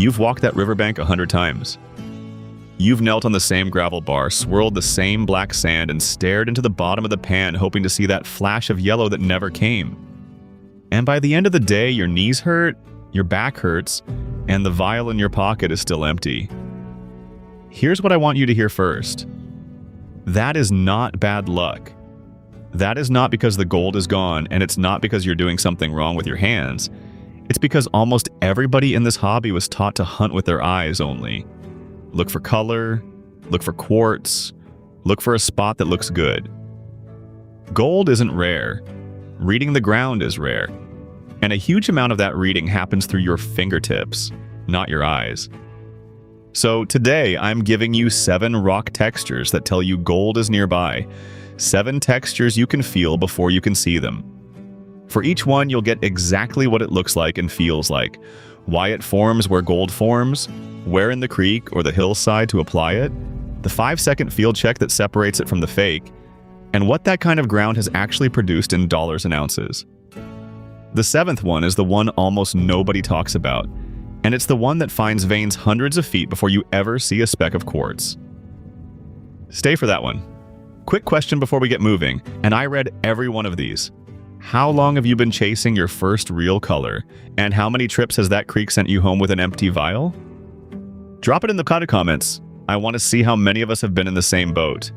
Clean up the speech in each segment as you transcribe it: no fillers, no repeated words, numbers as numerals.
You've walked that riverbank 100 times. You've knelt on the same gravel bar, swirled the same black sand, and stared into the bottom of the pan hoping to see that flash of yellow that never came. And by the end of the day, your knees hurt, your back hurts, and the vial in your pocket is still empty. Here's what I want you to hear first. That is not bad luck. That is not because the gold is gone, and it's not because you're doing something wrong with your hands. It's because almost everybody in this hobby was taught to hunt with their eyes only. Look for color, look for quartz, look for a spot that looks good. Gold isn't rare. Reading the ground is rare. And a huge amount of that reading happens through your fingertips, not your eyes. So today, I'm giving you 7 rock textures that tell you gold is nearby. 7 textures you can feel before you can see them. For each one, you'll get exactly what it looks like and feels like, why it forms where gold forms, where in the creek or the hillside to apply it, the 5-second field check that separates it from the fake, and what that kind of ground has actually produced in dollars and ounces. The 7th one is the one almost nobody talks about, and it's the one that finds veins hundreds of feet before you ever see a speck of quartz. Stay for that one. Quick question before we get moving, and I read every one of these. How long have you been chasing your first real color? And how many trips has that creek sent you home with an empty vial? Drop it in the comments. I want to see how many of us have been in the same boat.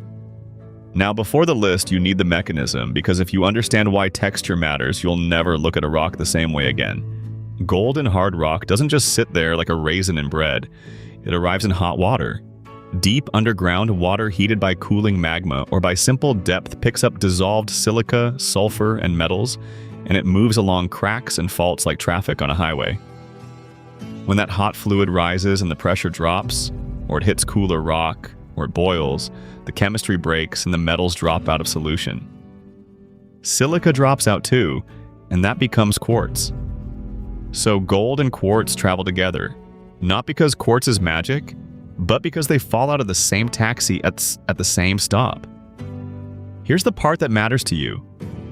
Now, before the list, you need the mechanism, because if you understand why texture matters, you'll never look at a rock the same way again. Gold in hard rock doesn't just sit there like a raisin in bread. It arrives in hot water. Deep underground, water heated by cooling magma or by simple depth picks up dissolved silica, sulfur, and metals, and it moves along cracks and faults like traffic on a highway. When that hot fluid rises and the pressure drops, or it hits cooler rock, or it boils, the chemistry breaks and the metals drop out of solution. Silica drops out too, and that becomes quartz. So gold and quartz travel together, not because quartz is magic, but because they fall out of the same taxi at the same stop. Here's the part that matters to you.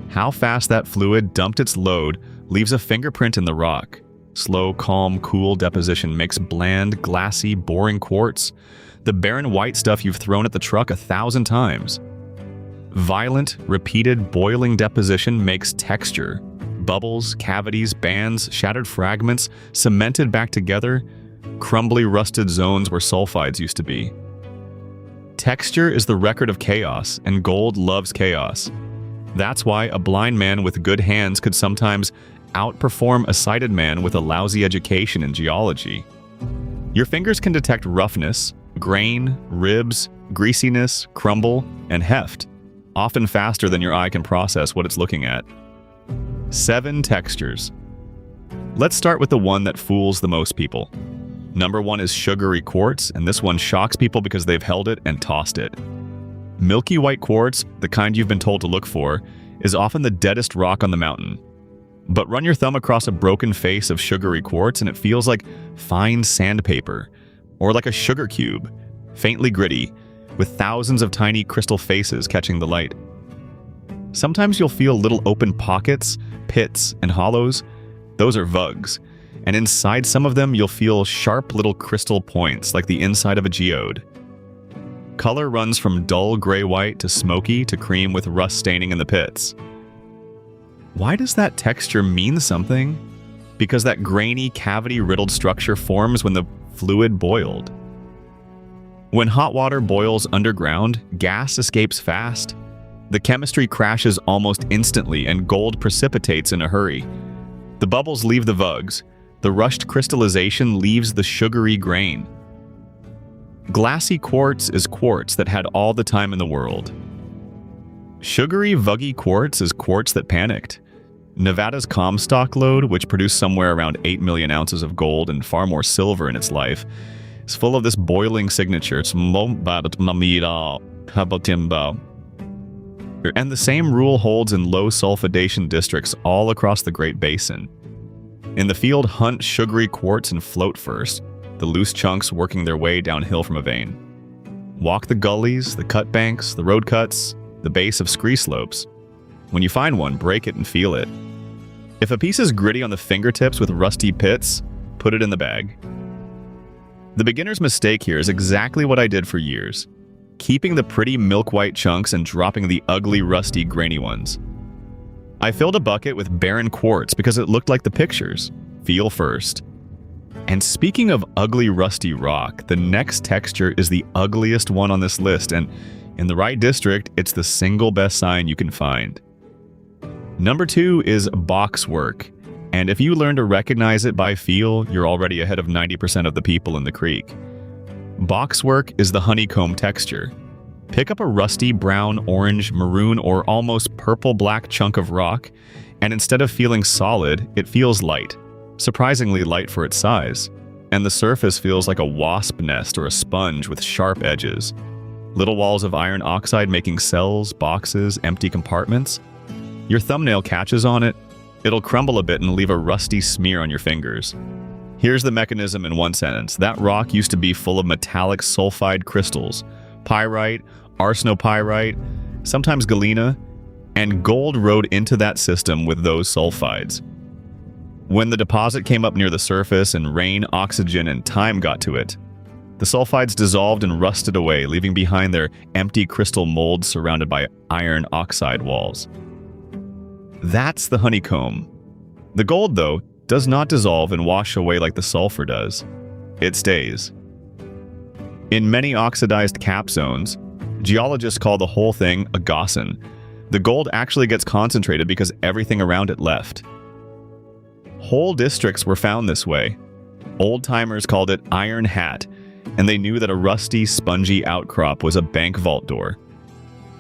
How fast that fluid dumped its load leaves a fingerprint in the rock. Slow, calm, cool deposition makes bland, glassy, boring quartz. The barren white stuff you've thrown at the truck 1,000 times. Violent, repeated, boiling deposition makes texture. Bubbles, cavities, bands, shattered fragments, cemented back together, crumbly, rusted zones where sulfides used to be. Texture is the record of chaos, and gold loves chaos. That's why a blind man with good hands could sometimes outperform a sighted man with a lousy education in geology. Your fingers can detect roughness, grain, ribs, greasiness, crumble, and heft, often faster than your eye can process what it's looking at. 7 textures. Let's start with the one that fools the most people. Number 1 is sugary quartz, and this one shocks people because they've held it and tossed it. Milky white quartz, the kind you've been told to look for, is often the deadest rock on the mountain. But run your thumb across a broken face of sugary quartz and it feels like fine sandpaper, or like a sugar cube, faintly gritty, with thousands of tiny crystal faces catching the light. Sometimes you'll feel little open pockets, pits, and hollows. Those are vugs. And inside some of them, you'll feel sharp little crystal points like the inside of a geode. Color runs from dull gray-white to smoky to cream with rust staining in the pits. Why does that texture mean something? Because that grainy, cavity-riddled structure forms when the fluid boiled. When hot water boils underground, gas escapes fast. The chemistry crashes almost instantly and gold precipitates in a hurry. The bubbles leave the vugs. The rushed crystallization leaves the sugary grain. Glassy quartz is quartz that had all the time in the world. Sugary, vuggy quartz is quartz that panicked. Nevada's Comstock lode, which produced somewhere around 8 million ounces of gold and far more silver in its life, is full of this boiling signature. And the same rule holds in low sulfidation districts all across the Great Basin. In the field, hunt sugary quartz and float first, the loose chunks working their way downhill from a vein. Walk the gullies, the cut banks, the road cuts, the base of scree slopes. When you find one, break it and feel it. If a piece is gritty on the fingertips with rusty pits, put it in the bag. The beginner's mistake here is exactly what I did for years, keeping the pretty milk-white chunks and dropping the ugly, rusty, grainy ones. I filled a bucket with barren quartz because it looked like the pictures. Feel first. And speaking of ugly, rusty rock, the next texture is the ugliest one on this list, and in the right district, it's the single best sign you can find. Number 2 is boxwork, and if you learn to recognize it by feel, you're already ahead of 90% of the people in the creek. Boxwork is the honeycomb texture. Pick up a rusty brown, orange, maroon, or almost purple-black chunk of rock, and instead of feeling solid, it feels light. Surprisingly light for its size. And the surface feels like a wasp nest or a sponge with sharp edges. Little walls of iron oxide making cells, boxes, empty compartments. Your thumbnail catches on it, it'll crumble a bit and leave a rusty smear on your fingers. Here's the mechanism in one sentence. That rock used to be full of metallic sulfide crystals, pyrite, arsenopyrite, sometimes galena, and gold rode into that system with those sulfides. When the deposit came up near the surface and rain, oxygen, and time got to it, the sulfides dissolved and rusted away, leaving behind their empty crystal molds surrounded by iron oxide walls. That's the honeycomb. The gold, though, does not dissolve and wash away like the sulfur does. It stays. In many oxidized cap zones, geologists call the whole thing a gossan. The gold actually gets concentrated because everything around it left. Whole districts were found this way. Old-timers called it iron hat, and they knew that a rusty, spongy outcrop was a bank vault door.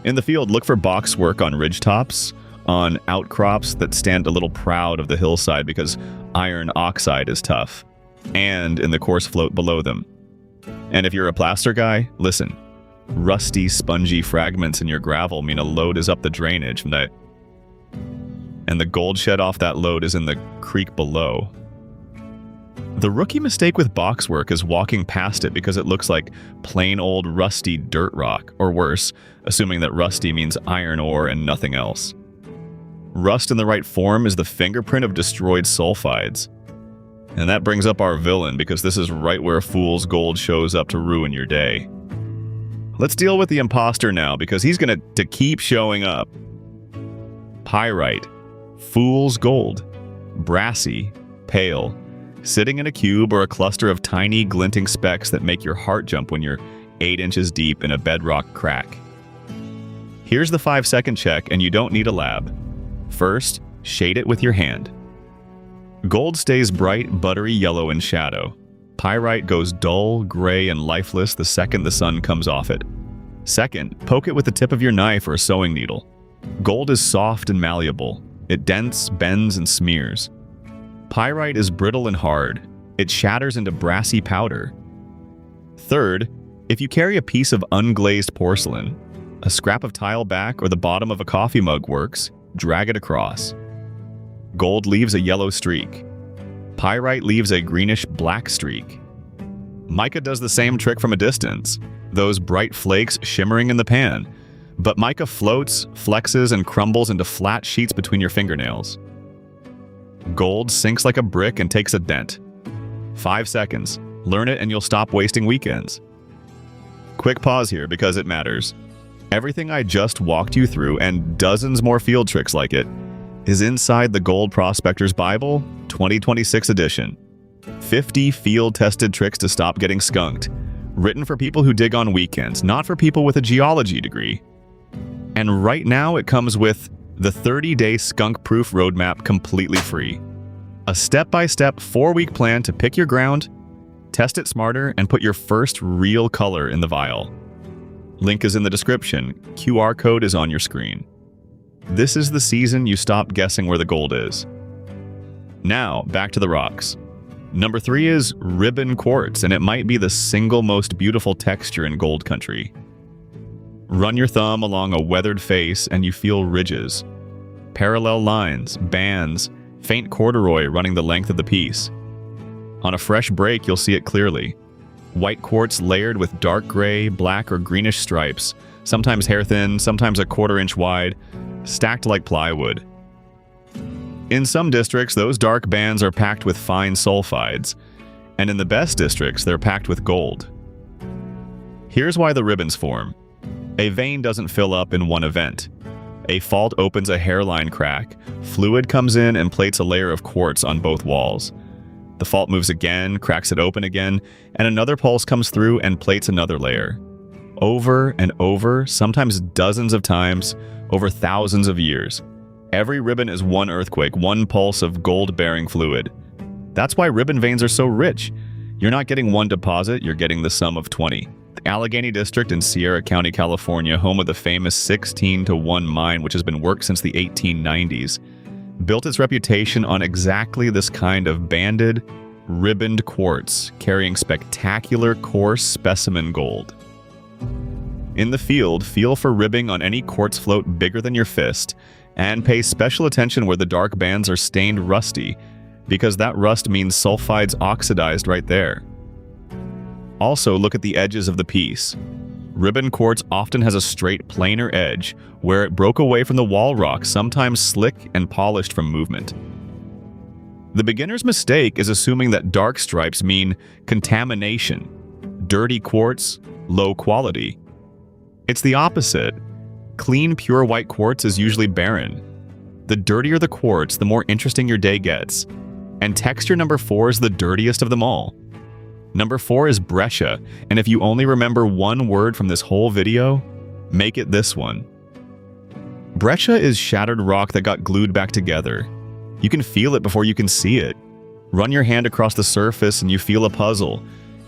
In the field, look for boxwork on ridgetops, on outcrops that stand a little proud of the hillside because iron oxide is tough, and in the coarse float below them. And if you're a plaster guy, listen. Rusty, spongy fragments in your gravel mean a load is up the drainage, and the gold shed off that load is in the creek below. The rookie mistake with boxwork is walking past it because it looks like plain old rusty dirt rock, or worse, assuming that rusty means iron ore and nothing else. Rust in the right form is the fingerprint of destroyed sulfides. And that brings up our villain, because this is right where fool's gold shows up to ruin your day. Let's deal with the imposter now, because he's going to keep showing up. Pyrite. Fool's gold. Brassy. Pale. Sitting in a cube or a cluster of tiny, glinting specks that make your heart jump when you're 8 inches deep in a bedrock crack. Here's the 5-second check, and you don't need a lab. First, shade it with your hand. Gold stays bright, buttery yellow in shadow. Pyrite goes dull, gray, and lifeless the second the sun comes off it. Second, poke it with the tip of your knife or a sewing needle. Gold is soft and malleable. It dents, bends, and smears. Pyrite is brittle and hard. It shatters into brassy powder. Third, if you carry a piece of unglazed porcelain, a scrap of tile back or the bottom of a coffee mug works, drag it across. Gold leaves a yellow streak. Pyrite leaves a greenish-black streak. Mica does the same trick from a distance, those bright flakes shimmering in the pan, but mica floats, flexes, and crumbles into flat sheets between your fingernails. Gold sinks like a brick and takes a dent. 5 seconds. Learn it and you'll stop wasting weekends. Quick pause here because it matters. Everything I just walked you through, and dozens more field tricks like it, is inside the Gold Prospector's Bible, 2026 edition. 50 field-tested tricks to stop getting skunked. Written for people who dig on weekends, not for people with a geology degree. And right now it comes with the 30-day skunk-proof roadmap completely free. A step-by-step 4-week plan to pick your ground, test it smarter, and put your first real color in the vial. Link is in the description. QR code is on your screen. This is the season you stop guessing where the gold is. Now, back to the rocks. Number 3 is ribbon quartz, and it might be the single most beautiful texture in gold country. Run your thumb along a weathered face and you feel ridges, parallel lines, bands, faint corduroy running the length of the piece. On a fresh break, you'll see it clearly. White quartz layered with dark gray, black, or greenish stripes, sometimes hair-thin, sometimes a 1/4 inch wide, stacked like plywood. In some districts, those dark bands are packed with fine sulfides, And in the best districts, they're packed with gold. Here's why the ribbons form. A vein doesn't fill up in one event. A fault opens a hairline crack, fluid comes in and plates a layer of quartz on both walls. The fault moves again, cracks it open again, and another pulse comes through and plates another layer. Over and over, sometimes dozens of times, over thousands of years. Every ribbon is one earthquake, one pulse of gold-bearing fluid. That's why ribbon veins are so rich. You're not getting one deposit, you're getting the sum of 20. The Allegheny District in Sierra County, California, home of the famous 16-to-1 mine, which has been worked since the 1890s, built its reputation on exactly this kind of banded, ribboned quartz, carrying spectacular coarse specimen gold. In the field, feel for ribbing on any quartz float bigger than your fist, and pay special attention where the dark bands are stained rusty, because that rust means sulfide's oxidized right there. Also, look at the edges of the piece. Ribbon quartz often has a straight, planar edge, where it broke away from the wall rock, sometimes slick and polished from movement. The beginner's mistake is assuming that dark stripes mean contamination, dirty quartz, low quality. It's the opposite. Clean, pure white quartz is usually barren. The dirtier the quartz, the more interesting your day gets. And texture number 4 is the dirtiest of them all. Number 4 is Breccia, and if you only remember one word from this whole video, make it this one. Breccia is shattered rock that got glued back together. You can feel it before you can see it. Run your hand across the surface and you feel a puzzle.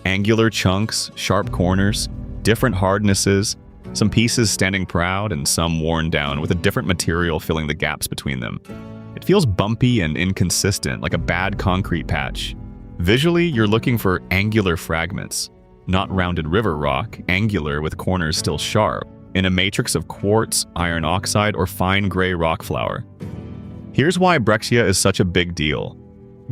Angular chunks, sharp corners, different hardnesses, some pieces standing proud and some worn down with a different material filling the gaps between them. It feels bumpy and inconsistent, like a bad concrete patch. Visually, you're looking for angular fragments, not rounded river rock, angular with corners still sharp, in a matrix of quartz, iron oxide, or fine gray rock flour. Here's why Breccia is such a big deal.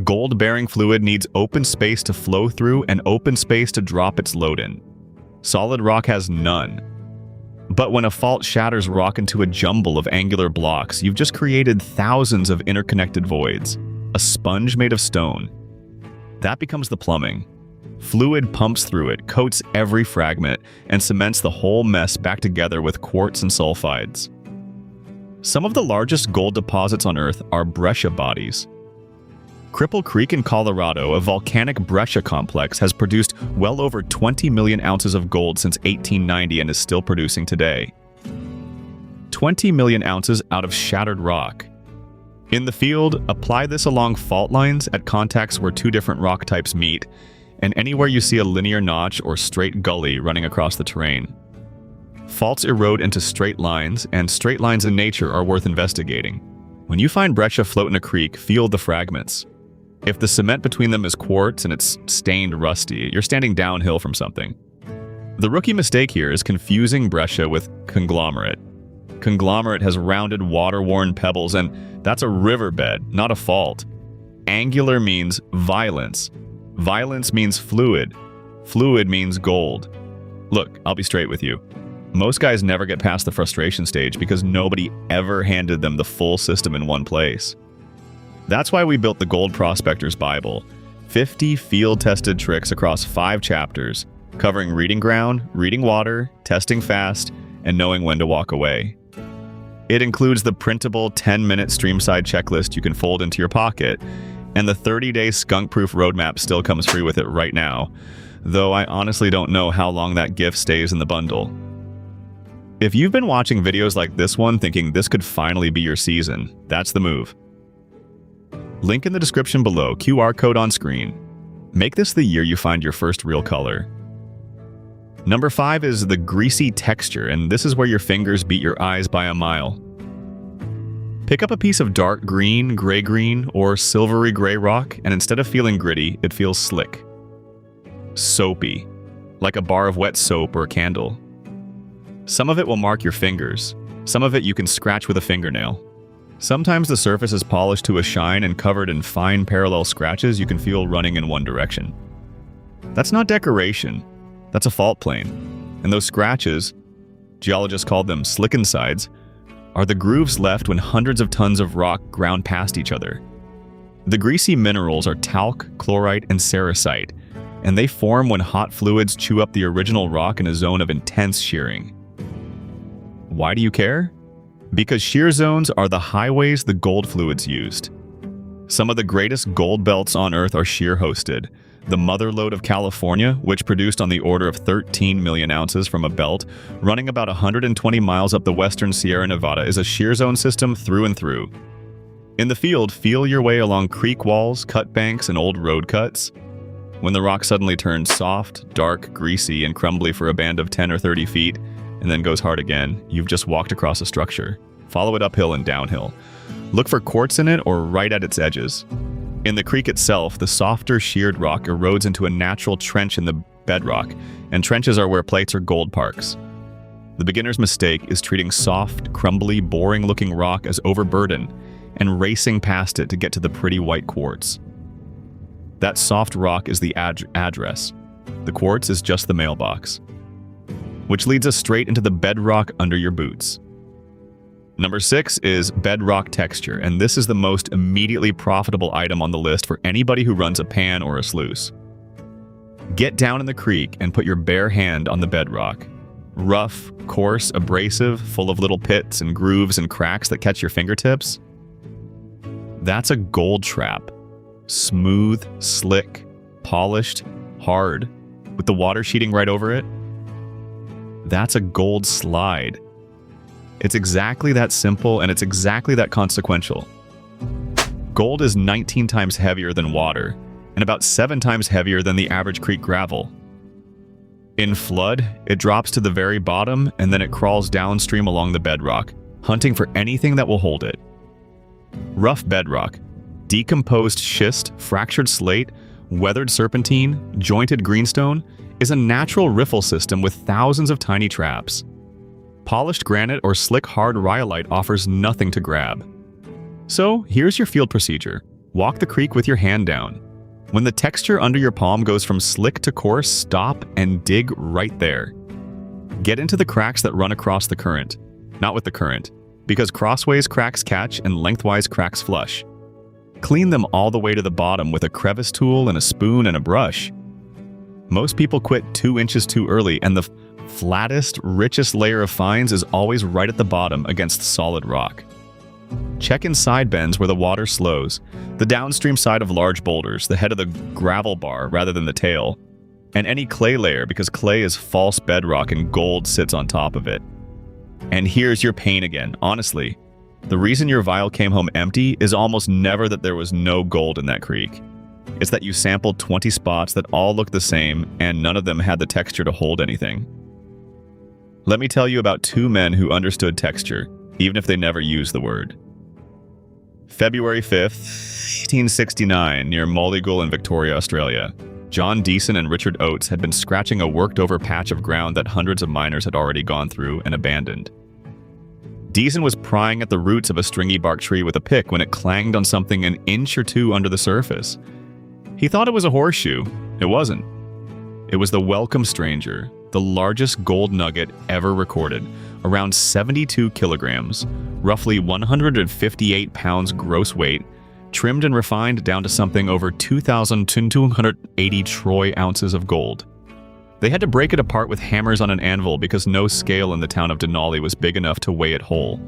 Gold-bearing fluid needs open space to flow through and open space to drop its load in. Solid rock has none. But when a fault shatters rock into a jumble of angular blocks, you've just created thousands of interconnected voids, a sponge made of stone. That becomes the plumbing. Fluid pumps through it, coats every fragment, and cements the whole mess back together with quartz and sulfides. Some of the largest gold deposits on Earth are Breccia bodies. Cripple Creek in Colorado, a volcanic Breccia complex, has produced well over 20 million ounces of gold since 1890 and is still producing today. 20 million ounces out of shattered rock. In the field, apply this along fault lines at contacts where two different rock types meet, and anywhere you see a linear notch or straight gully running across the terrain. Faults erode into straight lines, and straight lines in nature are worth investigating. When you find Breccia float in a creek, feel the fragments. If the cement between them is quartz and it's stained rusty, you're standing downhill from something. The rookie mistake here is confusing Breccia with conglomerate. Conglomerate has rounded, water-worn pebbles, and that's a riverbed, not a fault. Angular means violence. Violence means fluid. Fluid means gold. Look, I'll be straight with you. Most guys never get past the frustration stage because nobody ever handed them the full system in one place. That's why we built the Gold Prospector's Bible, 50 field-tested tricks across 5 chapters, covering reading ground, reading water, testing fast, and knowing when to walk away. It includes the printable 10-minute streamside checklist you can fold into your pocket, and the 30-day skunk-proof roadmap still comes free with it right now, though I honestly don't know how long that gift stays in the bundle. If you've been watching videos like this one thinking this could finally be your season, that's the move. Link in the description below, QR code on screen. Make this the year you find your first real color. Number 5 is the greasy texture, and this is where your fingers beat your eyes by a mile. Pick up a piece of dark green, gray-green, or silvery gray rock, and instead of feeling gritty, it feels slick. Soapy, like a bar of wet soap or a candle. Some of it will mark your fingers. Some of it you can scratch with a fingernail. Sometimes the surface is polished to a shine and covered in fine parallel scratches you can feel running in one direction. That's not decoration. That's a fault plane. And those scratches, geologists call them slick insides, are the grooves left when hundreds of tons of rock ground past each other. The greasy minerals are talc, chlorite, and sericite, and they form when hot fluids chew up the original rock in a zone of intense shearing. Why do you care? Because shear zones are the highways the gold fluids used. Some of the greatest gold belts on Earth are shear-hosted. The Mother Lode of California, which produced on the order of 13 million ounces from a belt, running about 120 miles up the western Sierra Nevada, is a shear zone system through and through. In the field, feel your way along creek walls, cut banks, and old road cuts. When the rock suddenly turns soft, dark, greasy, and crumbly for a band of 10 or 30 feet, and then goes hard again, you've just walked across a structure. Follow it uphill and downhill. Look for quartz in it or right at its edges. In the creek itself, the softer sheared rock erodes into a natural trench in the bedrock, and trenches are where plates or gold parks. The beginner's mistake is treating soft, crumbly, boring-looking rock as overburden and racing past it to get to the pretty white quartz. That soft rock is the address. The quartz is just the mailbox, which leads us straight into the bedrock under your boots. Number 6 is bedrock texture, and this is the most immediately profitable item on the list for anybody who runs a pan or a sluice. Get down in the creek and put your bare hand on the bedrock. Rough, coarse, abrasive, full of little pits and grooves and cracks that catch your fingertips. That's a gold trap. Smooth, slick, polished, hard, with the water sheeting right over it. That's a gold slide. It's exactly that simple, and it's exactly that consequential. Gold is 19 times heavier than water, and about 7 times heavier than the average creek gravel. In flood, it drops to the very bottom, and then it crawls downstream along the bedrock, hunting for anything that will hold it. Rough bedrock, decomposed schist, fractured slate, weathered serpentine, jointed greenstone, is a natural riffle system with thousands of tiny traps. Polished granite or slick hard rhyolite offers nothing to grab. So here's your field procedure. Walk the creek with your hand down. When the texture under your palm goes from slick to coarse, stop and dig right there. Get into the cracks that run across the current. Not with the current, because crossways cracks catch and lengthwise cracks flush. Clean them all the way to the bottom with a crevice tool and a spoon and a brush. Most people quit 2 inches too early, and the flattest, richest layer of fines is always right at the bottom against solid rock. Check in side bends where the water slows, the downstream side of large boulders, the head of the gravel bar rather than the tail, and any clay layer because clay is false bedrock and gold sits on top of it. And here's your pain again, honestly. The reason your vial came home empty is almost never that there was no gold in that creek. It's that you sampled 20 spots that all looked the same and none of them had the texture to hold anything. Let me tell you about 2 men who understood texture, even if they never used the word. February 5th, 1869, near Mollygool in Victoria, Australia, John Deason and Richard Oates had been scratching a worked-over patch of ground that hundreds of miners had already gone through and abandoned. Deason was prying at the roots of a stringy bark tree with a pick when it clanged on something an inch or 2 under the surface. He thought it was a horseshoe. It wasn't. It was the welcome stranger, the largest gold nugget ever recorded, around 72 kilograms, roughly 158 pounds gross weight, trimmed and refined down to something over 2,280 troy ounces of gold. They had to break it apart with hammers on an anvil because no scale in the town of Denali was big enough to weigh it whole.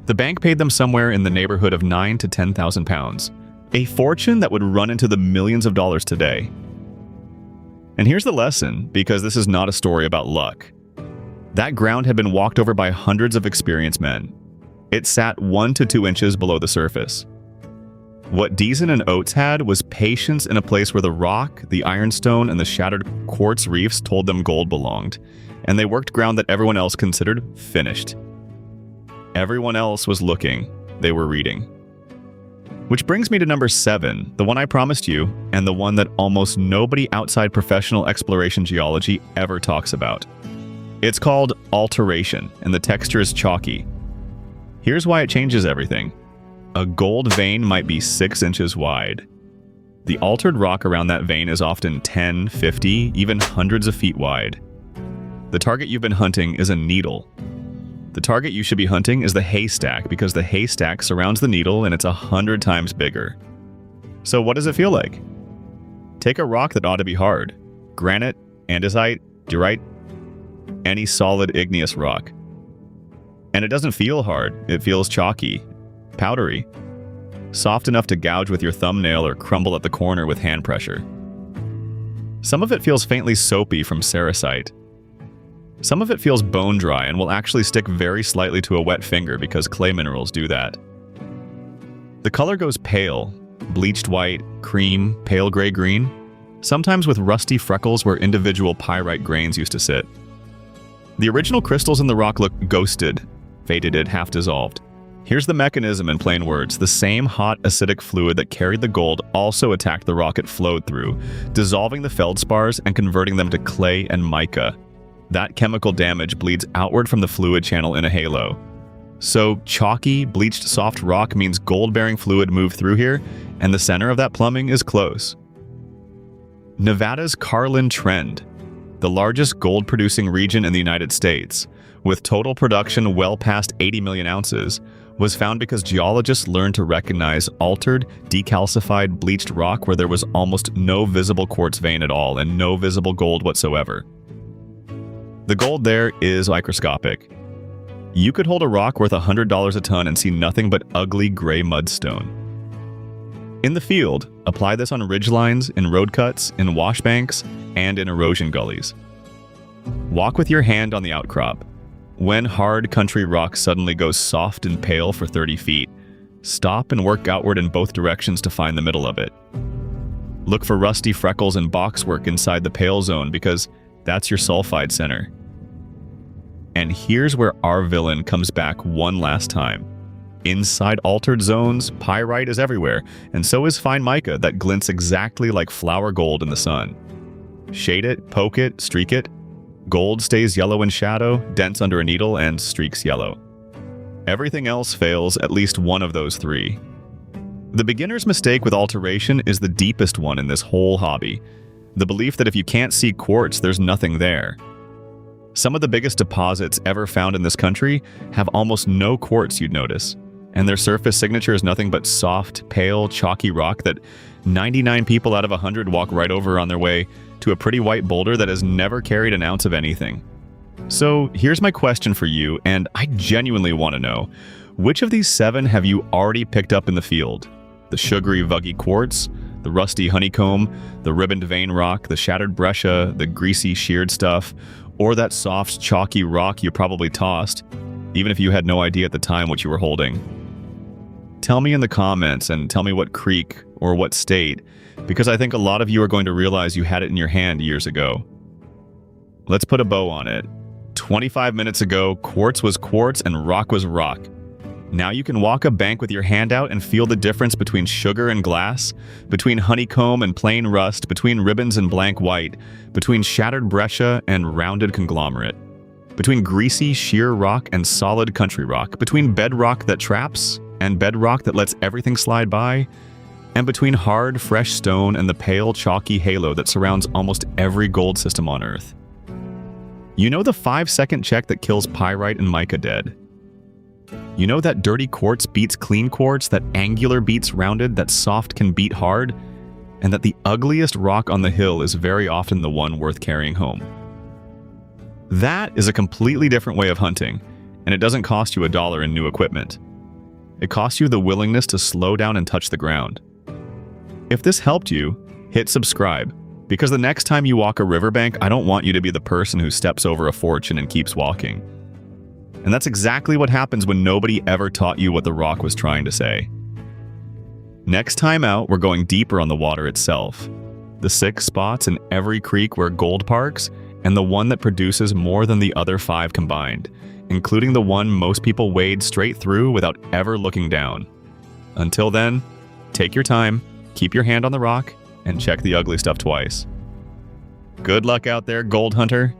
The bank paid them somewhere in the neighborhood of 9,000 to 10,000 pounds, a fortune that would run into the millions of dollars today. And here's the lesson, because this is not a story about luck. That ground had been walked over by hundreds of experienced men. It sat 1 to 2 inches below the surface. What Deason and Oates had was patience in a place where the rock, the ironstone, and the shattered quartz reefs told them gold belonged, and they worked ground that everyone else considered finished. Everyone else was looking, they were reading. Which brings me to number 7, the one I promised you, and the one that almost nobody outside professional exploration geology ever talks about. It's called alteration, and the texture is chalky. Here's why it changes everything. A gold vein might be 6 inches wide. The altered rock around that vein is often 10, 50, even hundreds of feet wide. The target you've been hunting is a needle. The target you should be hunting is the haystack because the haystack surrounds the needle and it's 100 times bigger. So what does it feel like? Take a rock that ought to be hard. Granite, andesite, diorite, any solid igneous rock. And it doesn't feel hard. It feels chalky, powdery, soft enough to gouge with your thumbnail or crumble at the corner with hand pressure. Some of it feels faintly soapy from cerussite. Some of it feels bone dry and will actually stick very slightly to a wet finger because clay minerals do that. The color goes pale, bleached white, cream, pale gray-green, sometimes with rusty freckles where individual pyrite grains used to sit. The original crystals in the rock look ghosted, faded, half dissolved. Here's the mechanism in plain words. The same hot acidic fluid that carried the gold also attacked the rock it flowed through, dissolving the feldspars and converting them to clay and mica. That chemical damage bleeds outward from the fluid channel in a halo. So chalky, bleached soft rock means gold-bearing fluid moved through here, and the center of that plumbing is close. Nevada's Carlin Trend, the largest gold-producing region in the United States, with total production well past 80 million ounces, was found because geologists learned to recognize altered, decalcified, bleached rock where there was almost no visible quartz vein at all and no visible gold whatsoever. The gold there is microscopic. You could hold a rock worth $100 a ton and see nothing but ugly gray mudstone. In the field, apply this on ridgelines, in road cuts, in washbanks, and in erosion gullies. Walk with your hand on the outcrop. When hard country rock suddenly goes soft and pale for 30 feet, stop and work outward in both directions to find the middle of it. Look for rusty freckles and boxwork inside the pale zone because that's your sulfide center. And here's where our villain comes back one last time. Inside altered zones, pyrite is everywhere, and so is fine mica that glints exactly like flour gold in the sun. Shade it, poke it, streak it. Gold stays yellow in shadow, dents under a needle, and streaks yellow. Everything else fails at least one of those three. The beginner's mistake with alteration is the deepest one in this whole hobby. The belief that if you can't see quartz, there's nothing there. Some of the biggest deposits ever found in this country have almost no quartz, you'd notice, and their surface signature is nothing but soft, pale, chalky rock that 99 people out of 100 walk right over on their way to a pretty white boulder that has never carried an ounce of anything. So here's my question for you, and I genuinely want to know, which of these 7 have you already picked up in the field? The sugary, vuggy quartz, the rusty honeycomb, the ribboned vein rock, the shattered breccia, the greasy sheared stuff, or that soft, chalky rock you probably tossed, even if you had no idea at the time what you were holding? Tell me in the comments and tell me what creek or what state, because I think a lot of you are going to realize you had it in your hand years ago. Let's put a bow on it. 25 minutes ago, quartz was quartz and rock was rock. Now you can walk a bank with your hand out and feel the difference between sugar and glass, between honeycomb and plain rust, between ribbons and blank white, between shattered breccia and rounded conglomerate, between greasy, sheer rock and solid country rock, between bedrock that traps and bedrock that lets everything slide by, and between hard, fresh stone and the pale, chalky halo that surrounds almost every gold system on Earth. You know the 5-second check that kills pyrite and mica dead. You know that dirty quartz beats clean quartz, that angular beats rounded, that soft can beat hard, and that the ugliest rock on the hill is very often the one worth carrying home. That is a completely different way of hunting, and it doesn't cost you $1 in new equipment. It costs you the willingness to slow down and touch the ground. If this helped you, hit subscribe, because the next time you walk a riverbank, I don't want you to be the person who steps over a fortune and keeps walking. And that's exactly what happens when nobody ever taught you what the rock was trying to say. Next time out, we're going deeper on the water itself. The 6 spots in every creek where gold parks, and the one that produces more than the other 5 combined, including the one most people wade straight through without ever looking down. Until then, take your time, keep your hand on the rock, and check the ugly stuff twice. Good luck out there, gold hunter.